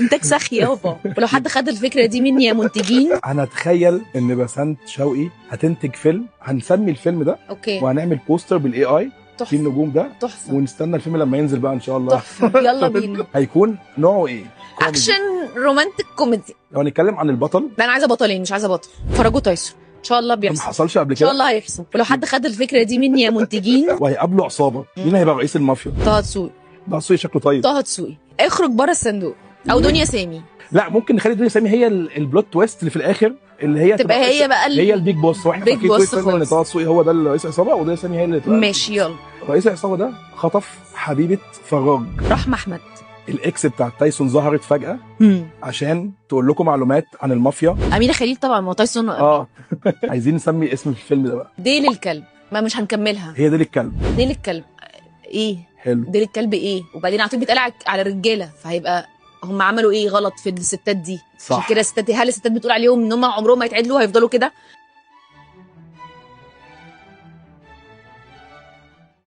انتاج سخي يابا. ولو حد خد الفكره دي مني يا منتجين، انا اتخيل ان بسنت شوقي هتنتج فيلم، هنسمي الفيلم ده اوكي وهنعمل بوستر بالاي اي في تحفه النجوم ده، تحفه ونستنى الفيلم لما ينزل بقى ان شاء الله. تحفه. يلا بينا. هيكون نوعه ايه؟ كوميدي. اكشن رومانتك كوميدي. لو هنتكلم عن البطل، لا انا عايزه بطلين مش عايزه بطل. فرجوا تايسون ان شاء الله ما بيحصل، حصلش قبل ان شاء كده، الله هيحصل. ولو حد خد الفكره دي مني يا منتجين، وهيقابلوا عصابه. مين هيبقى رئيس المافيا؟ طه دسوقي. ده عصوي شكله طيب. طه دسوقي اخرج بره الصندوق. او دنيا سامي. لا ممكن نخلي دنيا سامي هي البلوت تويست اللي في الاخر، اللي هي تبقى هي بقى هي البيج بوس. واحنا بيج فاكرين طول بوس الفيلم ان خالص. طه دسوقي هو ده رئيس العصابه، ودنيا سامي هي اللي تبقى ماشي يلا. رئيس العصابه. ده خطف حبيبه فراج، رحمه احمد. الاكس بتاعت تايسون، ظهرت فجاه عشان تقول لكم معلومات عن المافيا. امينه خليل طبعا، ما هو تايسون. عايزين نسمي اسم الفيلم ده بقى. ديل الكلب. ما مش هنكملها. هي دي الكلب. ديل الكلب ايه؟ حلو. ديل الكلب ايه؟ وبعدين على طول بيتقال على الرجاله، فهيبقى هم عملوا ايه غلط في الستات دي؟ صح. عشان كده الستات، هل الستات بتقول عليهم ان هم عمرهم ما يتعدلوا هيفضلوا كده؟